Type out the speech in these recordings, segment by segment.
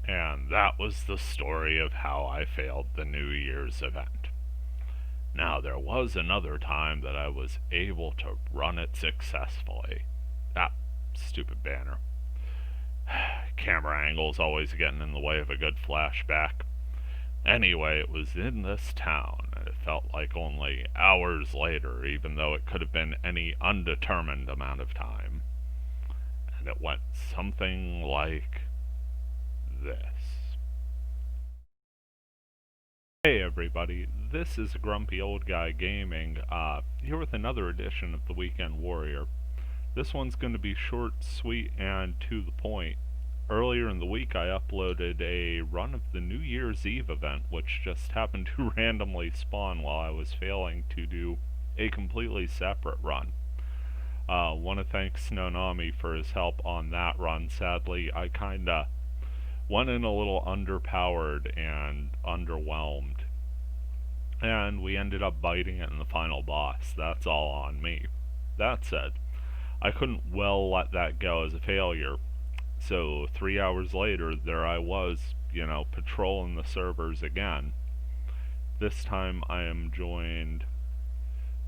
And that was the story of how I failed the New Year's event. Now, there was another time that I was able to run it successfully. Ah, stupid banner. Camera angles always getting in the way of a good flashback. Anyway, it was in this town, and it felt like only hours later, even though it could have been any undetermined amount of time. And it went something like this. Hey everybody, this is Grumpy Old Guy Gaming, here with another edition of the Weekend Warrior. This one's going to be short, sweet, and to the point. Earlier in the week I uploaded a run of the New Year's Eve event, which just happened to randomly spawn while I was failing to do a completely separate run. Want to thank Snonami for his help on that run. Sadly, I kinda went in a little underpowered and underwhelmed, and we ended up biting it in the final boss. That's all on me. That said, I couldn't well let that go as a failure, so 3 hours later, there I was, patrolling the servers again. This time I am joined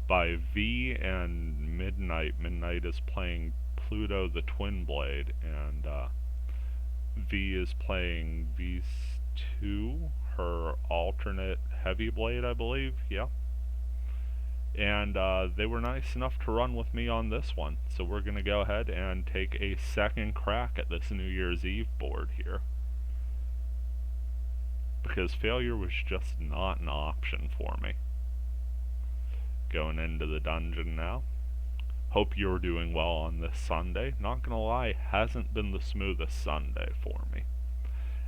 by V and Midnight. Midnight is playing Pluto the Twin Blade, and V is playing V2, her alternate heavy blade, I believe. Yeah. And they were nice enough to run with me on this one, so we're going to go ahead and take a second crack at this New Year's Eve board here, because failure was just not an option for me. Going into the dungeon now. Hope you're doing well on this Sunday. Not gonna lie, hasn't been the smoothest Sunday for me.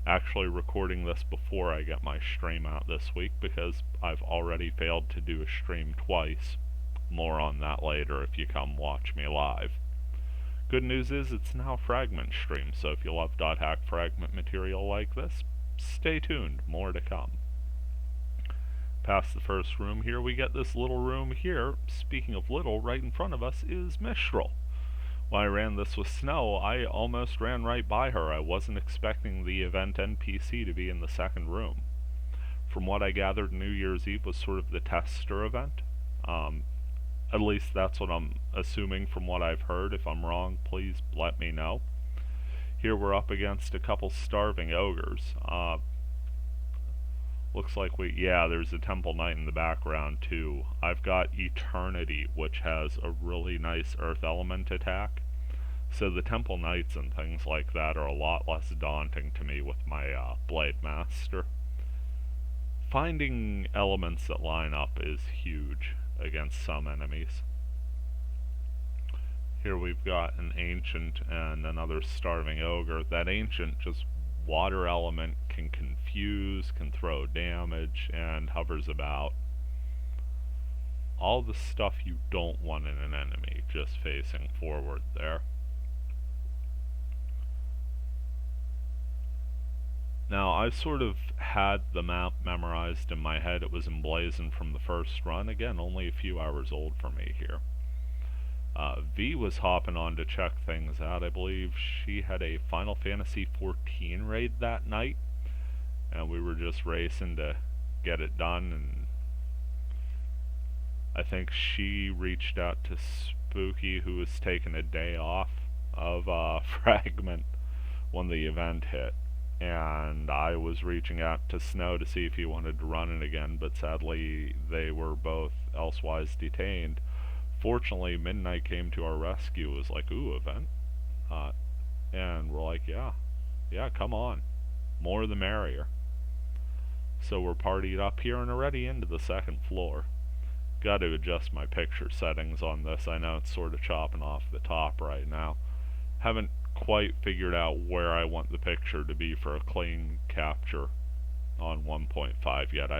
Actually recording this before I get my stream out this week, because I've already failed to do a stream twice. More on that later if you come watch me live. Good news is it's now Fragment stream, so if you love .hack fragment material like this, stay tuned, more to come. Past the first room here, we get this little room here. Speaking of little, right in front of us is Mistral. When I ran this with Snow, I almost ran right by her. I wasn't expecting the event NPC to be in the second room. From what I gathered, New Year's Eve was sort of the tester event. At least that's what I'm assuming from what I've heard. If I'm wrong, please let me know. Here we're up against a couple starving ogres. Looks like there's a Temple Knight in the background too. I've got Eternity, which has a really nice Earth Element attack. So the Temple Knights and things like that are a lot less daunting to me with my Blade Master. Finding elements that line up is huge against some enemies. Here we've got an Ancient and another Starving Ogre. That Ancient just water element, can confuse, can throw damage, and hovers about. All the stuff you don't want in an enemy, just facing forward there. Now, I sort of had the map memorized in my head. It was emblazoned from the first run. Again, only a few hours old for me here. V was hopping on to check things out. I believe she had a Final Fantasy XIV raid that night, and we were just racing to get it done, and I think she reached out to Spooky, who was taking a day off of Fragment when the event hit, and I was reaching out to Snow to see if he wanted to run it again, but sadly they were both elsewise detained. Fortunately, Midnight came to our rescue. It was like, ooh, event? And we're like, yeah, come on. More the merrier. So we're partied up here and already into the second floor. Got to adjust my picture settings on this. I know it's sort of chopping off the top right now. Haven't quite figured out where I want the picture to be for a clean capture on 1.5 yet. I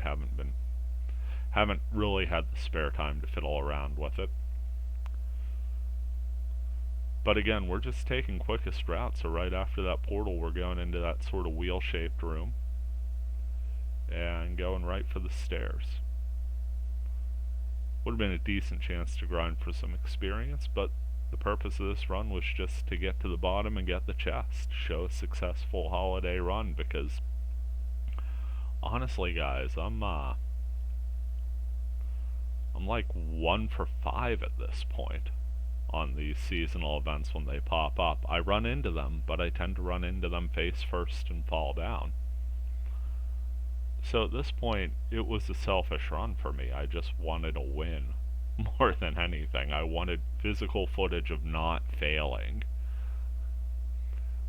haven't really had the spare time to fiddle around with it. But again, we're just taking quickest routes, so right after that portal we're going into that sort of wheel-shaped room and going right for the stairs. Would have been a decent chance to grind for some experience, but The purpose of this run was just to get to the bottom and get the chest. Show a successful holiday run, because honestly guys, I'm like 1 for 5 at this point on these seasonal events when they pop up. I run into them, but I tend to run into them face first and fall down. So at this point, it was a selfish run for me. I just wanted a win more than anything. I wanted physical footage of not failing,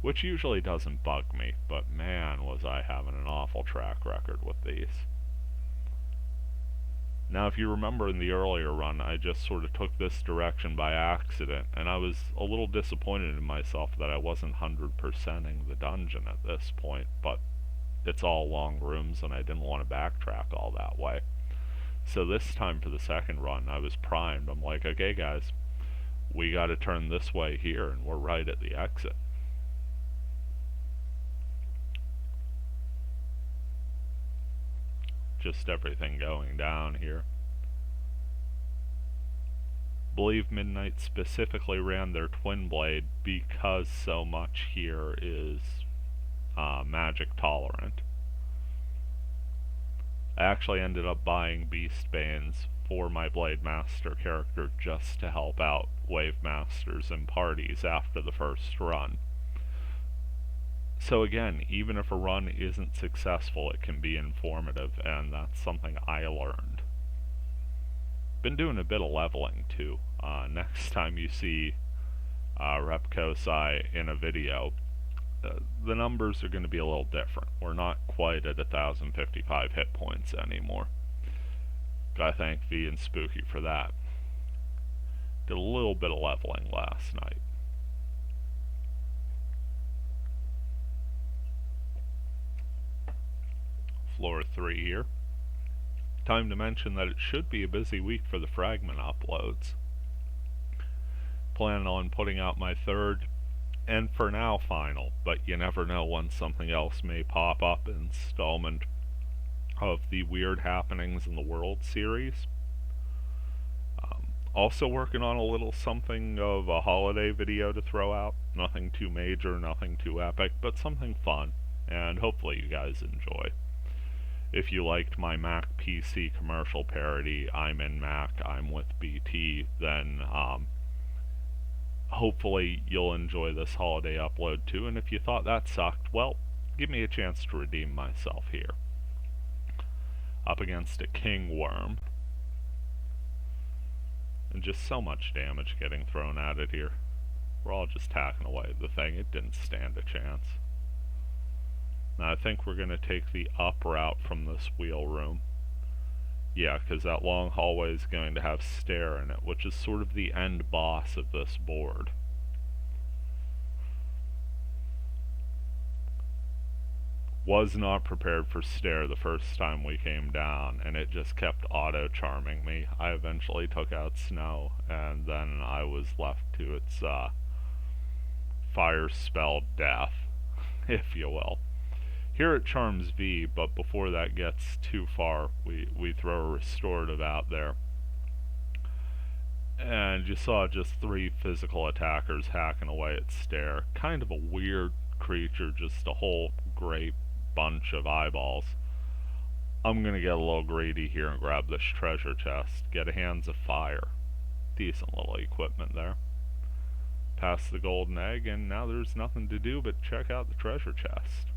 which usually doesn't bug me, but man, was I having an awful track record with these. Now, if you remember in the earlier run, I just sort of took this direction by accident, and I was a little disappointed in myself that I wasn't 100%ing the dungeon at this point, but it's all long rooms and I didn't want to backtrack all that way. So this time for the second run, I was primed. I'm like, okay guys, we gotta turn this way here, and we're right at the exit. Just everything going down here. Believe Midnight specifically ran their twin blade because so much here is magic tolerant. I actually ended up buying Beast Banes for my Blade Master character just to help out Wave Masters and parties after the first run. So again, even if a run isn't successful, it can be informative, and that's something I learned. Been doing a bit of leveling too. Next time you see Repkosai in a video, the numbers are going to be a little different. We're not quite at 1,055 hit points anymore. Gotta thank V and Spooky for that. Did a little bit of leveling last night. Floor 3 here. Time to mention that it should be a busy week for the fragment uploads. Plan on putting out my third, and for now final, but you never know when something else may pop up, installment of the Weird Happenings in the World series. Also working on a little something of a holiday video to throw out. Nothing too major, nothing too epic, but something fun, and hopefully you guys enjoy. If you liked my Mac PC commercial parody, I'm in Mac, I'm with BT, then hopefully you'll enjoy this holiday upload too, and if you thought that sucked, well, give me a chance to redeem myself here. Up against a King Worm. And just so much damage getting thrown at it here. We're all just hacking away at the thing. It didn't stand a chance. Now I think we're going to take the up route from this wheel room. Yeah, because that long hallway is going to have stair in it, which is sort of the end boss of this board. Was not prepared for stair the first time we came down, and it just kept auto-charming me. I eventually took out Snow, and then I was left to its fire spell death, if you will. Here it charms V, but before that gets too far, we throw a restorative out there. And you saw just 3 physical attackers hacking away at stair. Kind of a weird creature, just a whole great bunch of eyeballs. I'm gonna get a little greedy here and grab this treasure chest. Get a Hands of Fire. Decent little equipment there. Pass the golden egg, and now there's nothing to do but check out the treasure chest.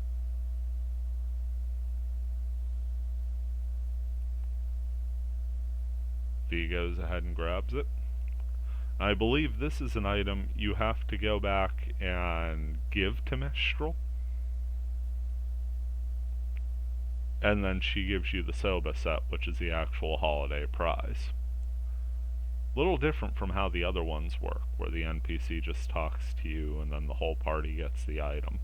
V goes ahead and grabs it. I believe this is an item you have to go back and give to Mistral. And then she gives you the Soba set, which is the actual holiday prize. Little different from how the other ones work, where the NPC just talks to you and then the whole party gets the item.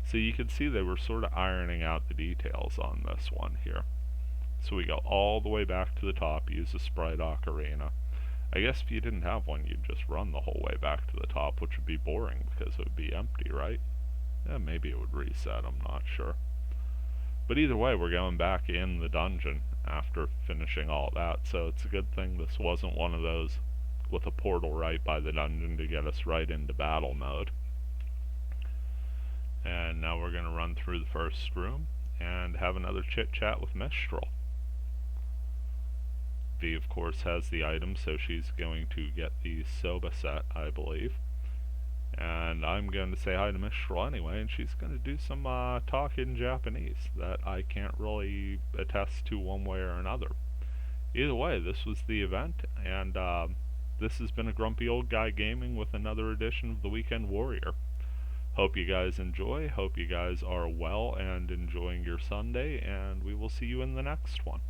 So you can see they were sort of ironing out the details on this one here. So we go all the way back to the top, use the Sprite Ocarina. I guess if you didn't have one, you'd just run the whole way back to the top, which would be boring because it would be empty, right? Yeah, maybe it would reset, I'm not sure. But either way, we're going back in the dungeon after finishing all that, so it's a good thing this wasn't one of those with a portal right by the dungeon to get us right into battle mode. And now we're going to run through the first room and have another chit chat with Mistral. V, of course, has the item, so she's going to get the Soba set, I believe. And I'm going to say hi to Mistral anyway, and she's going to do some talk in Japanese that I can't really attest to one way or another. Either way, this was the event, and this has been a Grumpy Old Guy Gaming with another edition of the Weekend Warrior. Hope you guys enjoy, hope you guys are well and enjoying your Sunday, and we will see you in the next one.